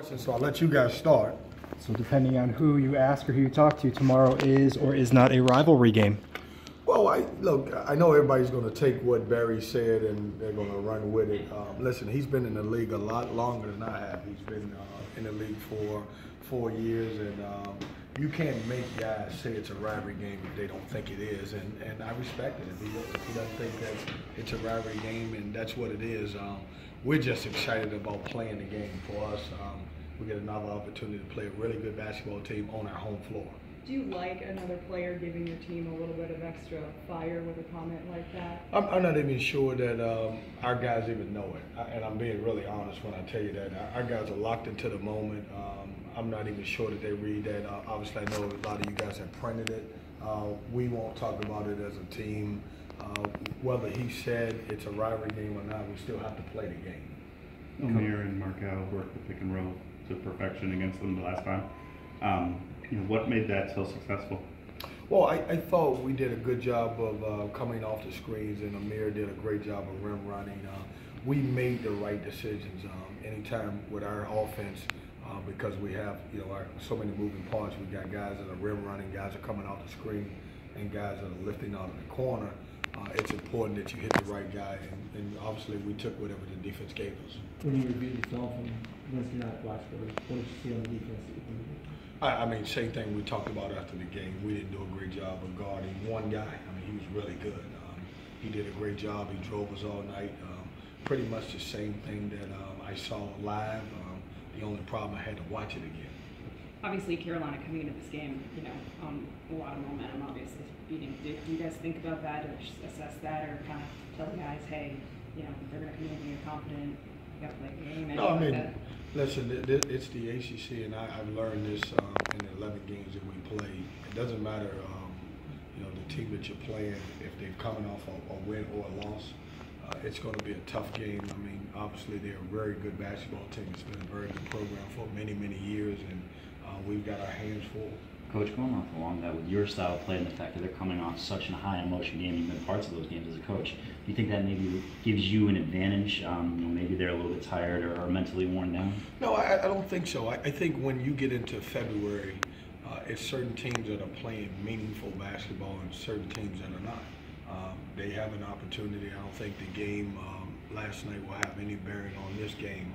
So I'll let you guys start. So depending on who you ask or who you talk to, tomorrow is or is not a rivalry game. Well, I know everybody's going to take what Barry said and they're going to run with it. Listen, he's been in the league a lot longer than I have. He's been in the league for 4 years, and you can't make guys say it's a rivalry game if they don't think it is, and I respect it. If he doesn't think that it's a rivalry game, and that's what it is, we're just excited about playing the game. For us, we get another opportunity to play a really good basketball team on our home floor. Do you like another player giving your team a little bit of extra fire with a comment like that? I'm not even sure that our guys even know it, and I'm being really honest when I tell you that. Our guys are locked into the moment. I'm not even sure that they read that. Obviously, I know a lot of you guys have printed it. We won't talk about it as a team. Whether he said it's a rivalry game or not, we still have to play the game. Amir and Markel worked the pick and roll to perfection against them the last time. What made that so successful? Well, I thought we did a good job of coming off the screens, and Amir did a great job of rim running. We made the right decisions anytime with our offense because we have so many moving parts. We got guys that are rim running, guys are coming off the screen, and guys that are lifting out of the corner. It's important that you hit the right guy, and obviously we took whatever the defense gave us. When you reviewed the film from Wednesday night Blacksburg, what did you see on the defense? I mean, same thing we talked about after the game. We didn't do a great job of guarding one guy. I mean, he was really good. He did a great job. He drove us all night. Pretty much the same thing that I saw live. The only problem, I had to watch it again. Obviously, Carolina coming into this game, on a lot of momentum, obviously beating Duke. Do you guys think about that or assess that or kind of tell the guys, hey, they're going to come in, you're confident, you got to play the game? No, I mean, listen, it's the ACC, and I've learned this in the 11 games that we played. It doesn't matter, the team that you're playing, if they're coming off a win or a loss. It's going to be a tough game. I mean, obviously they're a very good basketball team. It's been a very good program for many, many years, and we've got our hands full. Coach, going off along that with your style of play and the fact that they're coming off such a high emotion game, you've been parts of those games as a coach, do you think that maybe gives you an advantage? Maybe they're a little bit tired or mentally worn down? No, I don't think so. I think when you get into February, it's certain teams that are playing meaningful basketball and certain teams that are not. They have an opportunity. I don't think the game last night will have any bearing on this game.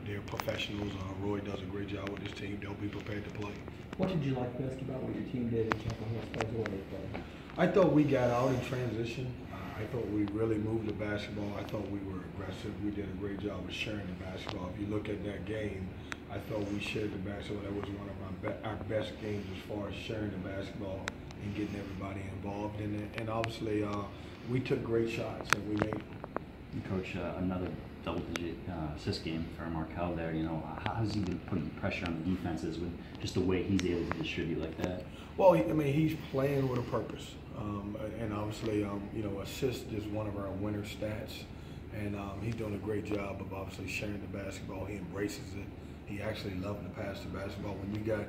They're professionals. Roy does a great job with his team. They'll be prepared to play. What did you like best about what your team did at Chapel Hill as far as the way they played? I thought we got out in transition. I thought we really moved the basketball. I thought we were aggressive. We did a great job of sharing the basketball. If you look at that game, I thought we shared the basketball. That was one of our best games as far as sharing the basketball and getting everybody involved in it. And obviously, we took great shots and we made them. Coach, another double-digit assist game for Markel there. How has he been putting pressure on the defenses with just the way he's able to distribute like that? Well, I mean, he's playing with a purpose. And obviously, assist is one of our winner stats. And he's doing a great job of obviously sharing the basketball. He embraces it. He actually loves to pass the basketball. When you got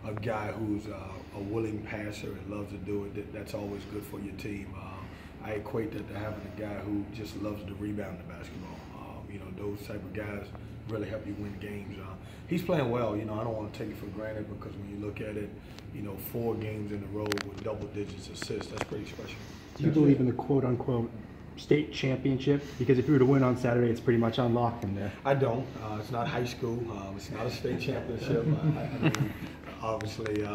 a guy who's a willing passer and loves to do it, that's always good for your team. I equate that to having a guy who just loves to rebound the basketball. Those type of guys really help you win games. He's playing well. I don't want to take it for granted because when you look at it, 4 games in a row with double digits assists, that's pretty special. Do you believe in the quote-unquote state championship? Because if you were to win on Saturday, it's pretty much unlocked from there. I don't. It's not high school. It's not a state championship. I mean, obviously,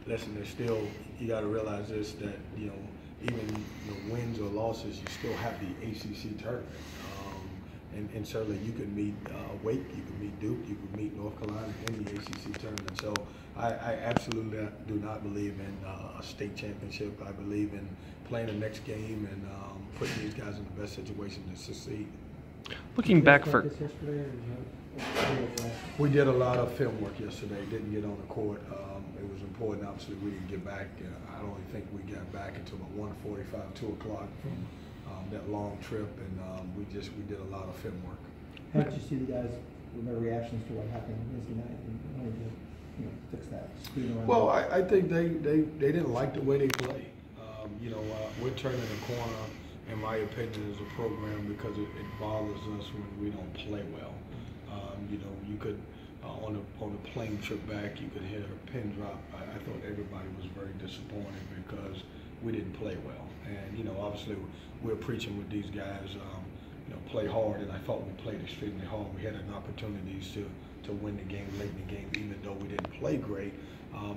listen, there's still, you got to realize this, that, even wins or losses, you still have the ACC tournament. And certainly you can meet Wake, you can meet Duke, you can meet North Carolina in the ACC tournament. So I absolutely do not believe in a state championship. I believe in playing the next game and putting these guys in the best situation to succeed. Looking back for... We did a lot of film work yesterday. Didn't get on the court. It was important. Obviously, we didn't get back. I don't even think we got back until about 1:45, 2 o'clock from that long trip, and we did a lot of film work. How did you see the guys with their reactions to what happened Wednesday night and wanted to fix that? Well, I think they didn't like the way they play. We're turning the corner, in my opinion, as a program because it bothers us when we don't play well. You know, you could on the plane trip back, you could hear a pin drop. I thought everybody was very disappointed because we didn't play well. And you know, obviously we're preaching with these guys. You know, play hard, and I thought we played extremely hard. We had an opportunities to win the game late in the game, even though we didn't play great.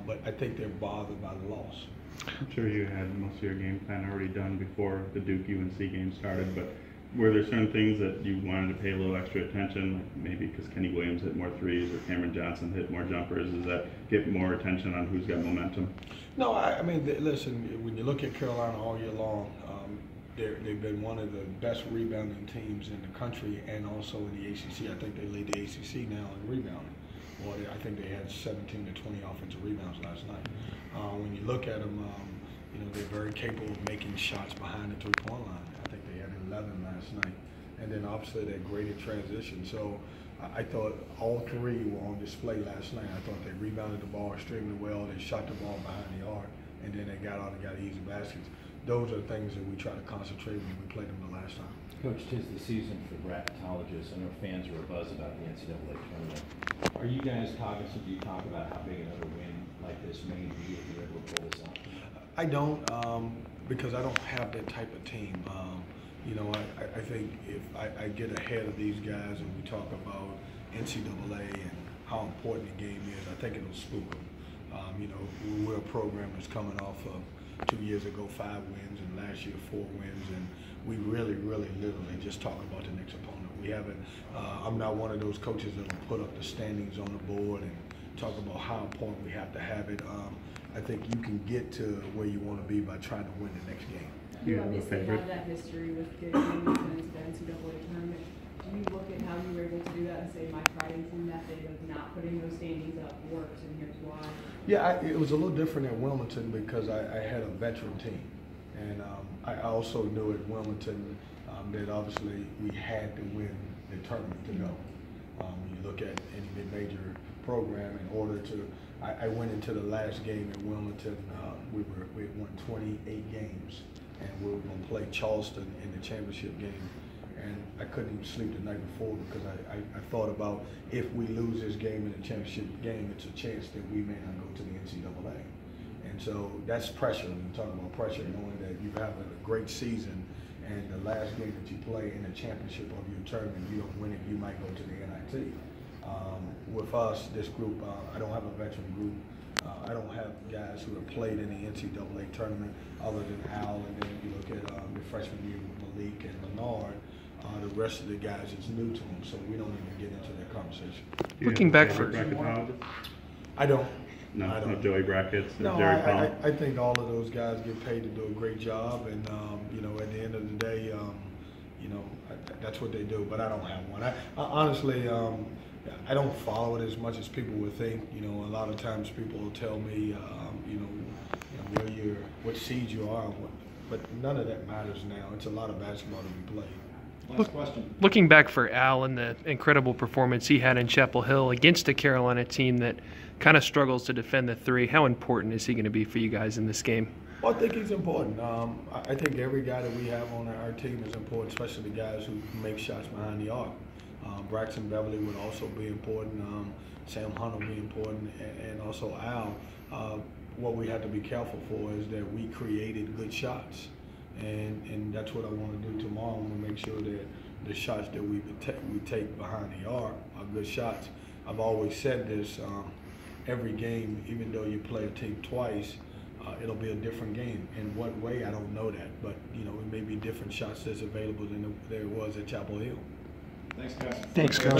But I think they're bothered by the loss. I'm sure you had most of your game plan already done before the Duke UNC game started, but were there certain things that you wanted to pay a little extra attention, like maybe because Kenny Williams hit more threes or Cameron Johnson hit more jumpers? Does that get more attention on who's got momentum? No, I mean, listen, when you look at Carolina all year long, they've been one of the best rebounding teams in the country and also in the ACC. I think they lead the ACC now in rebounding. Well, I think they had 17 to 20 offensive rebounds last night. When you look at them, you know, they're very capable of making shots behind the three-point line. I think they had 11 last night. And then obviously they're great at transition. So I thought all three were on display last night. I thought they rebounded the ball extremely well. They shot the ball behind the arc, and then they got out and got easy baskets. Those are things that we try to concentrate when we played them the last time. Coach, 'tis the season for bracketologists. I know fans are abuzz about the NCAA tournament. Are you guys cognizant? Do you talk about how big another win like this may be if you're able to pull this off? I don't, because I don't have that type of team. You know, I think if I get ahead of these guys and we talk about NCAA and how important the game is, I think it'll spook them. You know, we're a program that's coming off of 2 years ago 5 wins and last year 4 wins, and we really literally just talk about the next opponent. We haven't. I'm not one of those coaches that'll put up the standings on the board and talk about how important we have to have it. I think you can get to where you want to be by trying to win the next game. You obviously have that history with getting into the NCAA tournament. Do you look at how you were able to do that and say my tried and method of not putting those standings up works, and here's why? Yeah, it was a little different at Wilmington because I had a veteran team, and I also knew at Wilmington that obviously we had to win the tournament to go. When you look at any mid-major program, in order to, I went into the last game at Wilmington. We had won 28 games, and we were going to play Charleston in the championship game. And I couldn't even sleep the night before because I thought about if we lose this game in the championship game, it's a chance that we may not go to the NCAA. And so that's pressure. When you're talking about pressure, knowing that you have a great season and the last game that you play in the championship of your tournament, you don't win it, you might go to the NIT. With us, this group, I don't have a veteran group. I don't have guys who have played in the NCAA tournament other than Al, and then you look at the freshman year with Malik and Leonard. The rest of the guys, it's new to them, so we don't even get into that conversation. Looking back for I don't. No, I don't. no Joey Brackets. No, Jerry Crum. I think all of those guys get paid to do a great job, and you know, at the end of the day, you know, that's what they do. But I don't have one. I honestly, I don't follow it as much as people would think. You know, a lot of times people will tell me, you know, where you're, what seed you are, but none of that matters now. It's a lot of basketball to be played. Last question. looking back for Al and the incredible performance he had in Chapel Hill against a Carolina team that kind of struggles to defend the three, how important is he going to be for you guys in this game? Well, I think he's important. I think every guy that we have on our team is important, especially the guys who make shots behind the arc. Braxton Beverly would also be important. Sam Hunt will be important, and also Al. What we have to be careful for is that we created good shots. And that's what I want to do tomorrow. I want to make sure that the shots that we take behind the arc are good shots. I've always said this, every game, even though you play a team twice, it'll be a different game. In what way, I don't know that. But, you know, it may be different shots that's available than there was at Chapel Hill. Thanks, guys. Thanks, Coach.